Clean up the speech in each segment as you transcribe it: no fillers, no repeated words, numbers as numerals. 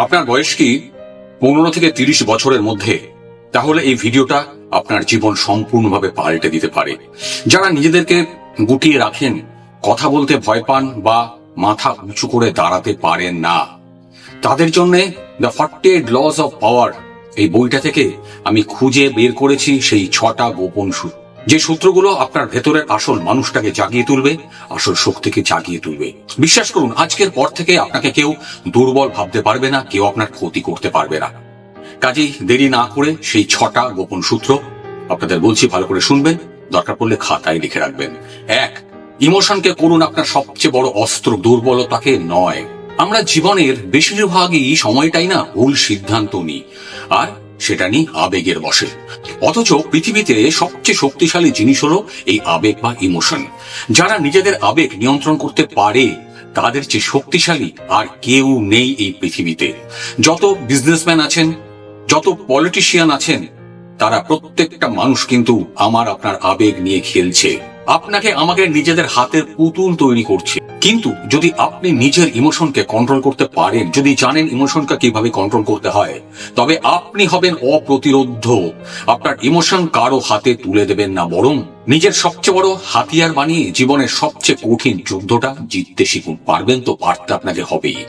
আপনার বয়স কি 15 থেকে 30 বছরের মধ্যে? তাহলে এই ভিডিওটা আপনার জীবন সম্পূর্ণভাবে পাল্টে দিতে পারে। যারা নিজেদেরকে গুটিয়ে রাখেন, কথা বলতে ভয় পান বা মাথা উঁচু করে দাঁড়াতে পারেন না, তাদের জন্য দ্য 48 লস অফ পাওয়ার এই বইটা থেকে আমি খুঁজে বের করেছি সেই 6টা গোপন সূত্র, যে সূত্রগুলো আপনার ভেতরের আসল মানুষটাকে জাগিয়ে তুলবে, আসল শক্তিকে জাগিয়ে তুলবে। বিশ্বাস করুন, আজকের পর থেকে আপনাকে কেউ দুর্বল ভাবতে পারবে না, কেউ আপনার ক্ষতি করতে পারবে না। কাজেই দেরি না করে সেই 6টা গোপন সূত্র আপনাদের বলছি, ভালো করে শুনবেন, দরকার পড়লে খাতায় লিখে রাখবেন। 1, ইমোশনকে করুন আপনার সবচেয়ে বড় অস্ত্র, দুর্বলতাকে নয়। আমরা জীবনের বেশিরভাগই সময়টাই না ভুল সিদ্ধান্ত নিই, আর সেটা নিয়ে আবেগের বশে। অথচ পৃথিবীতে সবচেয়ে শক্তিশালী জিনিস হলো এই আবেগ বা ইমোশন। যারা নিজেদের আবেগ নিয়ন্ত্রণ করতে পারে, তাদের চেয়ে শক্তিশালী আর কেউ নেই এই পৃথিবীতে। যত বিজনেসম্যান আছেন, যত পলিটিশিয়ান আছেন, তারা প্রত্যেকটা মানুষ কিন্তু আমার আপনার আবেগ নিয়ে খেলছে, আপনাকে আমাকে নিজেদের হাতের পুতুল তৈরি করছে। কিন্তু যদি আপনি নিজের ইমোশনকে কন্ট্রোল করতে পারেন, যদি জানেন ইমোশনকে কিভাবে কন্ট্রোল করতে হয়, তবে আপনি হবেন অপ্রতিরোধ্য। আপনার ইমোশন কারো হাতে তুলে দেবেন না, বরং নিজের সবচেয়ে বড় হাতিয়ার বানিয়ে জীবনের সবচেয়ে কঠিন যুদ্ধটা জিততে শিখুন। পারবেন তো? পারতে আপনাকে হবেই।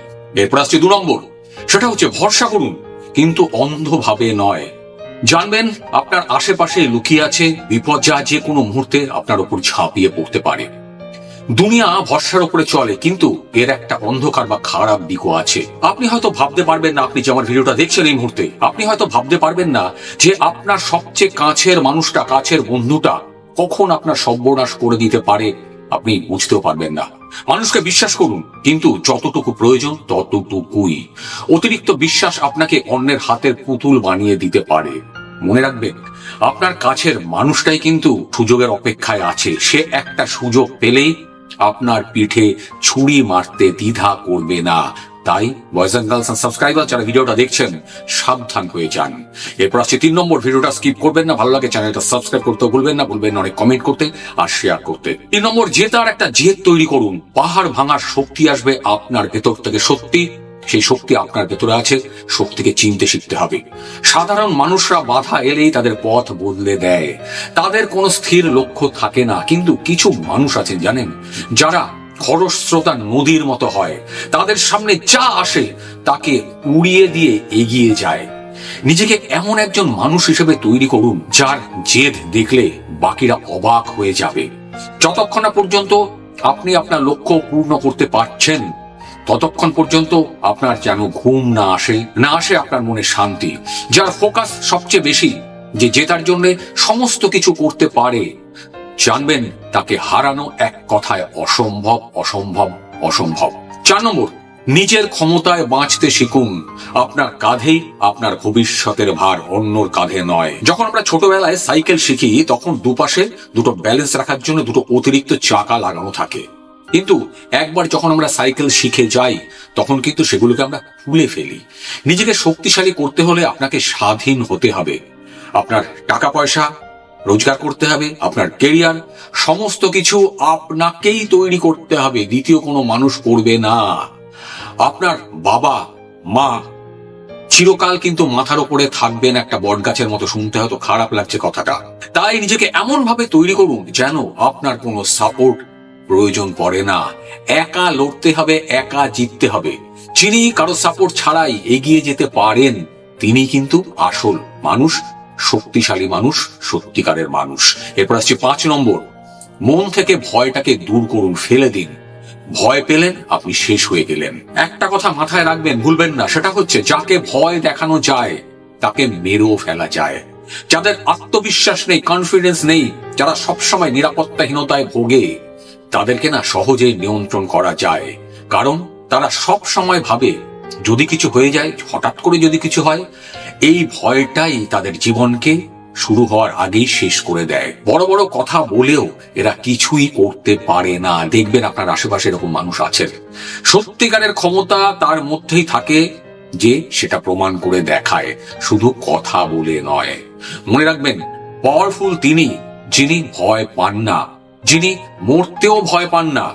এরপর আসছে 2 নম্বর, সেটা হচ্ছে ভরসা করুন, কিন্তু অন্ধভাবে নয়। জানবেন আপনার আশেপাশে লুকিয়ে আছে বিপদ, যা যে কোনো মুহূর্তে আপনার উপর ঝাঁপিয়ে পড়তে পারে। দুনিয়া ভরসার উপরে চলে, কিন্তু এর একটা অন্ধকার বা খারাপ দিকও আছে। আপনি হয়তো ভাবতে পারবেন না, আপনি যে আমার ভিডিওটা দেখছেন এই মুহূর্তে, আপনি হয়তো ভাবতে পারবেন না যে আপনার সবচেয়ে কাছের মানুষটা, কাছের বন্ধুটা কখন আপনার সর্বনাশ করে দিতে পারে, আপনি বুঝতেও পারবেন না। মানুষকে বিশ্বাস করুন, কিন্তু যতটুকু প্রয়োজন ততটুকুই। অতিরিক্ত বিশ্বাস আপনাকে অন্যের হাতের পুতুল বানিয়ে দিতে পারে। মনে রাখবেন, আপনার কাছের মানুষটাই কিন্তু সুযোগের অপেক্ষায় আছে। সে একটা সুযোগ পেলেই আপনার পিঠে ছুরি মারতে দ্বিধা করবে না। তাই boys and girls and subscriber যারা ভিডিওটা দেখছেন, সাবধান হয়ে যান। এরপর আসছে 3 নম্বর, ভিডিওটা স্কিপ করবেন না, ভালো লাগে চ্যানেলটা সাবস্ক্রাইব করতে ভুলবেন না, ভুলবেন না অনেক কমেন্ট করতে আর শেয়ার করতে। 3 নম্বর, জেতার একটা জেদ তৈরি করুন। পাহাড় ভাঙার শক্তি আসবে আপনার ভেতর থেকে। সত্যি সেই শক্তি আপনার ভেতরে আছে, শক্তিকে চিনতে শিখতে হবে। সাধারণ মানুষরা বাধা এলেই তাদের পথ বদলে দেয়, তাদের কোনো স্থির লক্ষ্য থাকে না। কিন্তু কিছু মানুষ আছেন জানেন, যারা খরস্রোতা নদীর মতো হয়, তাদের সামনে যা আসে তাকে উড়িয়ে দিয়ে এগিয়ে যায়। নিজেকে এমন একজন মানুষ হিসেবে তৈরি করুন, যার জেদ দেখলে বাকিরা অবাক হয়ে যাবে। যতক্ষণ না পর্যন্ত আপনি আপনার লক্ষ্য পূর্ণ করতে পারছেন, ততক্ষণ পর্যন্ত আপনার যেন ঘুম না আসে আপনার মনে শান্তি। যার ফোকাস সবচেয়ে বেশি, যে জেতার জন্য সমস্ত কিছু করতে পারে, জানবেন তাকে হারানো এক কথায় অসম্ভব, অসম্ভব, অসম্ভব। 4 নম্বর, নিজের ক্ষমতায় বাঁচতে শিখুন। আপনার কাঁধেই আপনার ভবিষ্যতের ভার, অন্যর কাঁধে নয়। যখন আমরা ছোটবেলায় সাইকেল শিখি, তখন দুপাশে দুটো ব্যালেন্স রাখার জন্য দুটো অতিরিক্ত চাকা লাগানো থাকে। কিন্তু একবার যখন আমরা সাইকেল শিখে যাই, তখন কিন্তু সেগুলোকে আমরা খুলে ফেলি। নিজেকে শক্তিশালী করতে হলে আপনাকে স্বাধীন হতে হবে। আপনার টাকা পয়সা রোজগার করতে হবে, আপনার ক্যারিয়ার, সমস্ত কিছু আপনাকেই তৈরি করতে হবে, দ্বিতীয় কোনো মানুষ করবে না। আপনার বাবা মা চিরকাল কিন্তু মাথার উপরে থাকবেন একটা বটগাছের মতো। শুনতে হয়তো খারাপ লাগছে কথাটা, তাই নিজেকে এমন ভাবে তৈরি করুন যেন আপনার কোনো সাপোর্ট প্রয়োজন পড়ে না। একা লড়তে হবে, একা জিততে হবে। যিনি কারো সাপোর্ট ছাড়াই এগিয়ে যেতে পারেন, তিনি কিন্তু আসল মানুষ, শক্তিশালী মানুষ, সত্যিকারের মানুষ। এরপর আসছে 5 নম্বর, মন থেকে ভয়টাকে দূর করুন, ফেলে দিন। ভয় পেলেন, আপনি শেষ হয়ে গেলেন। একটা কথা মাথায় রাখবেন, ভুলবেন না, সেটা হচ্ছে যাকে ভয় দেখানো যায় তাকে মেরেও ফেলা যায়। যাদের আত্মবিশ্বাস নেই, কনফিডেন্স নেই, যারা সবসময় নিরাপত্তাহীনতায় ভোগে, তাদেরকে না সহজেই নিয়ন্ত্রণ করা যায়। কারণ তারা সব সময় ভাবে যদি কিছু হয়ে যায়, হঠাৎ করে যদি কিছু হয়, এই ভয়টাই তাদের জীবনকে শুরু হওয়ার আগেই শেষ করে দেয়। বড় বড় কথা বলেও এরা কিছুই করতে পারে না। দেখবেন আপনার আশেপাশে এরকম মানুষ আছেন। সত্যিকারের ক্ষমতা তার মধ্যেই থাকে, যে সেটা প্রমাণ করে দেখায়, শুধু কথা বলে নয়। মনে রাখবেন, পাওয়ারফুল তিনি যিনি ভয় পান না, যিনি মরতেও ভয় পান না।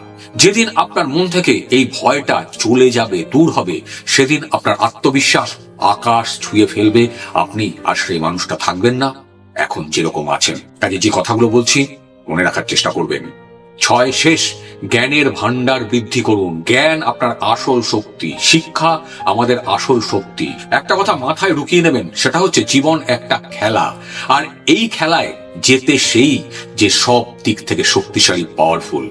যেদিন আপনার মন থেকে এই ভয়টা চলে যাবে, দূর হবে, সেদিন আপনার আত্মবিশ্বাস আকাশ ছুঁয়ে ফেলবে। আপনি আর সেই মানুষটা থাকবেন না এখন যেরকম আছেন। কাজে যে কথাগুলো বলছি মনে রাখার চেষ্টা করবেন। 6 শেষ, জ্ঞানের ভান্ডার বৃদ্ধি করুন। জ্ঞান আপনার আসল শক্তি, শিক্ষা আমাদের আসল শক্তি। একটা কথা মাথায় ঢুকিয়ে নেবেন, সেটা হচ্ছে জীবন একটা খেলা, আর এই খেলায় যেতে সেই যে সব দিক থেকে শক্তিশালী, পাওয়ারফুল।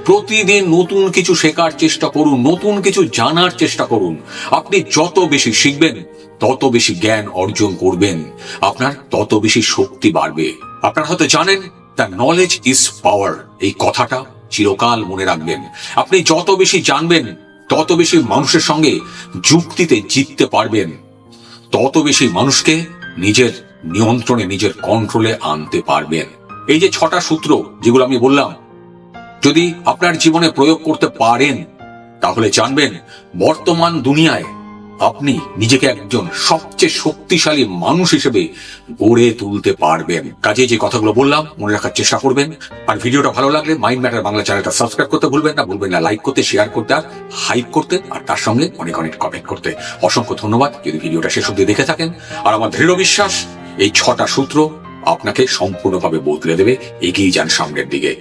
প্রতিদিন নতুন কিছু শেখার চেষ্টা করুন, নতুন কিছু জানার চেষ্টা করুন। আপনি যত বেশি শিখবেন, তত বেশি জ্ঞান অর্জন করবেন, আপনার তত বেশি শক্তি বাড়বে। আপনারা হয়তো জানেন, দ্য নলেজ ইজ পাওয়ার, এই কথাটা চিরকাল মনে রাখবেন। আপনি যত বেশি জানবেন, তত বেশি মানুষের সঙ্গে যুক্তিতে জিততে পারবেন, তত বেশি মানুষকে নিজের নিয়ন্ত্রণে, নিজের কন্ট্রোলে আনতে পারবেন। এই যে 6টা সূত্র যেগুলো আমি বললাম, যদি আপনার জীবনে প্রয়োগ করতে পারেন, তাহলে জানবেন বর্তমান দুনিয়ায় আপনি নিজেকে একজন সবচেয়ে শক্তিশালী মানুষ হিসেবে গড়ে তুলতে পারবেন। কাজে যে কথাগুলো বললাম মনে রাখার চেষ্টা করবেন। আর ভিডিওটা ভালো লাগলে মাইন্ড ম্যাটার বাংলা চ্যানেলটা সাবস্ক্রাইব করতে ভুলবেন না, লাইক করতে, শেয়ার করতে, আর হাইপ করতে, আর তার সঙ্গে অনেক অনেক কমেন্ট করতে। অসংখ্য ধন্যবাদ যদি ভিডিওটা শেষ অবধি দেখে থাকেন। আর আমার দৃঢ় বিশ্বাস এই 6টা সূত্র আপনাকে সম্পূর্ণভাবে বদলে দেবে। এগিয়ে যান সামনের দিকে।